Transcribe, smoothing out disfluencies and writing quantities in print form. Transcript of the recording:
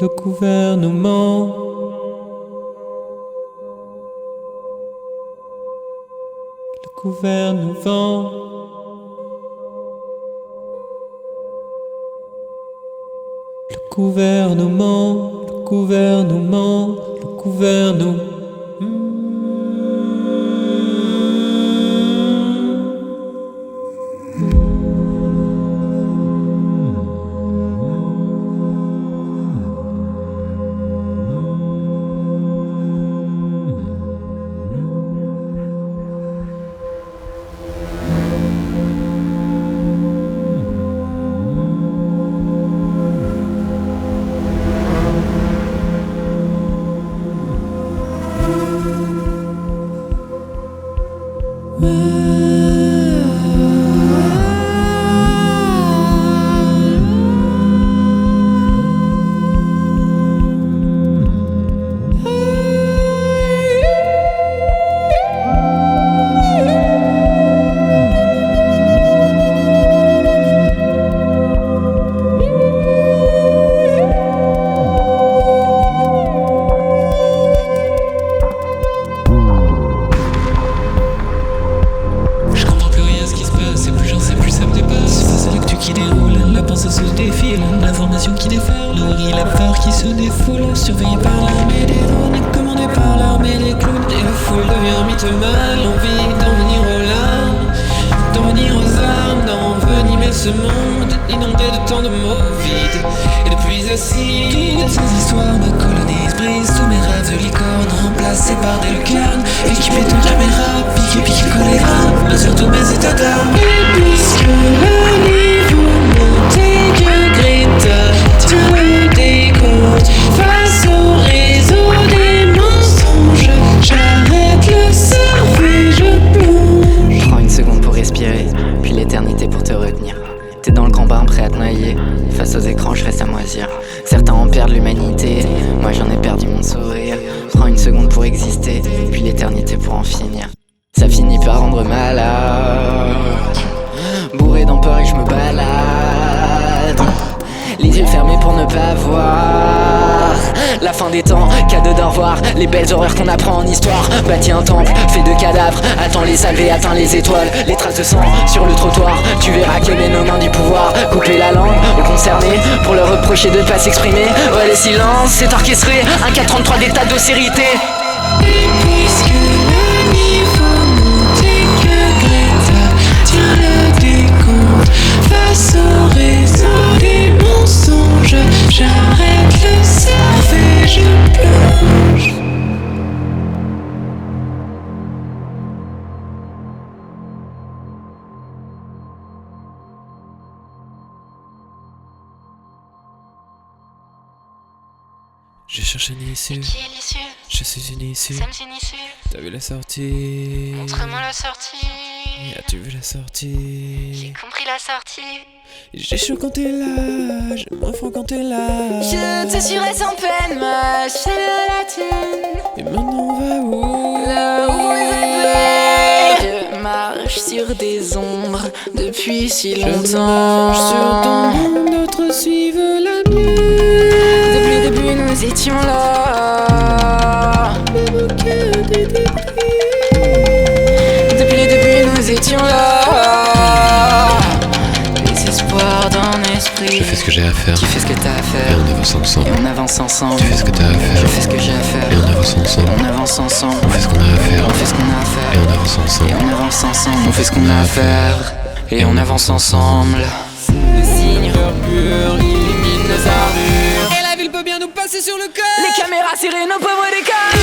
le gouvernement. Le gouvernement. Le gouvernement, le gouvernement, le gouvernement. Ça se défile, l'information qui déferle, la peur qui se défoule, surveillée par l'armée des drones, commandée par l'armée des clowns. Et la foule devient mythomane, l'envie d'en venir aux larmes, d'en venir aux armes, d'envenimer ce monde, inondé de tant de mots vides et de pluies acides. Toutes ces histoires me colonisent, brisent tous mes rêves de licorne, remplacés par des lucarnes, équipés de caméras, piqués collés grammes, mais surtout mes états d'âme. Et puisque le niveau monte et que Greta te décompte face au réseau des mensonges, j'arrête le surf et je plonge. Prends une seconde pour respirer, puis l'éternité pour te retenir. T'es dans le grand bain prêt à te noyer, face aux écrans je reste à moisir. Certains en perdent l'humanité, moi j'en ai perdu mon sourire. Prends une seconde pour exister, puis l'éternité pour en finir. Ça finit par rendre malade, bourré d'empeur et je me balade, les yeux fermés pour ne pas voir la fin des temps, cadeau d'au revoir, les belles horreurs qu'on apprend en histoire. Bâti un temple, fait de cadavres, attends les salvés, atteins les étoiles, les traces de sang sur le trottoir. Tu verras qu'aimer nos mains du pouvoir, couper la langue aux concernés pour leur reprocher de pas s'exprimer. Ouais, le silence, c'est orchestré, un 433 d'état de docérité. Et puisque le niveau monte et que Greta tient le décompte face au réseau des mensonges, j'arrête le surf et je plonge. Je cherche une issue, Qui est l'issue? je suis une issue. Sam, c'est une issue. T'as vu la sortie? Montre-moi la sortie. As-tu vu la sortie? J'ai compris la sortie. J'ai chaud quand t'es là, je m'en fous quand t'es là. Je t'assurais sans peine ma chaleur et la tienne. Et maintenant on va où? Là où les Je marche sur des ombres depuis si Je longtemps. marche sur ton monde, d'autres suivent la mienne. Depuis le début nous étions là. Même au cœur des débris. Depuis le début nous étions là. Les espoirs d'un esprit. Je fais ce que j'ai à faire, Tu fais ce que t'as à et faire. on avance ensemble. Et on avance ensemble. Tu fais ce que t'as à Je faire, fais ce que j'ai à et faire. on avance ensemble. On avance ensemble. On fait ce qu'on a à faire, On fait ce qu'on a à et faire. on avance ensemble. Et on avance ensemble. On fait ce qu'on a à faire. Et on avance ensemble. Le signe Pur, illumine nos armures. Et la ville peut bien nous passer sur le cœur. Les caméras serrées, nos pauvres décors.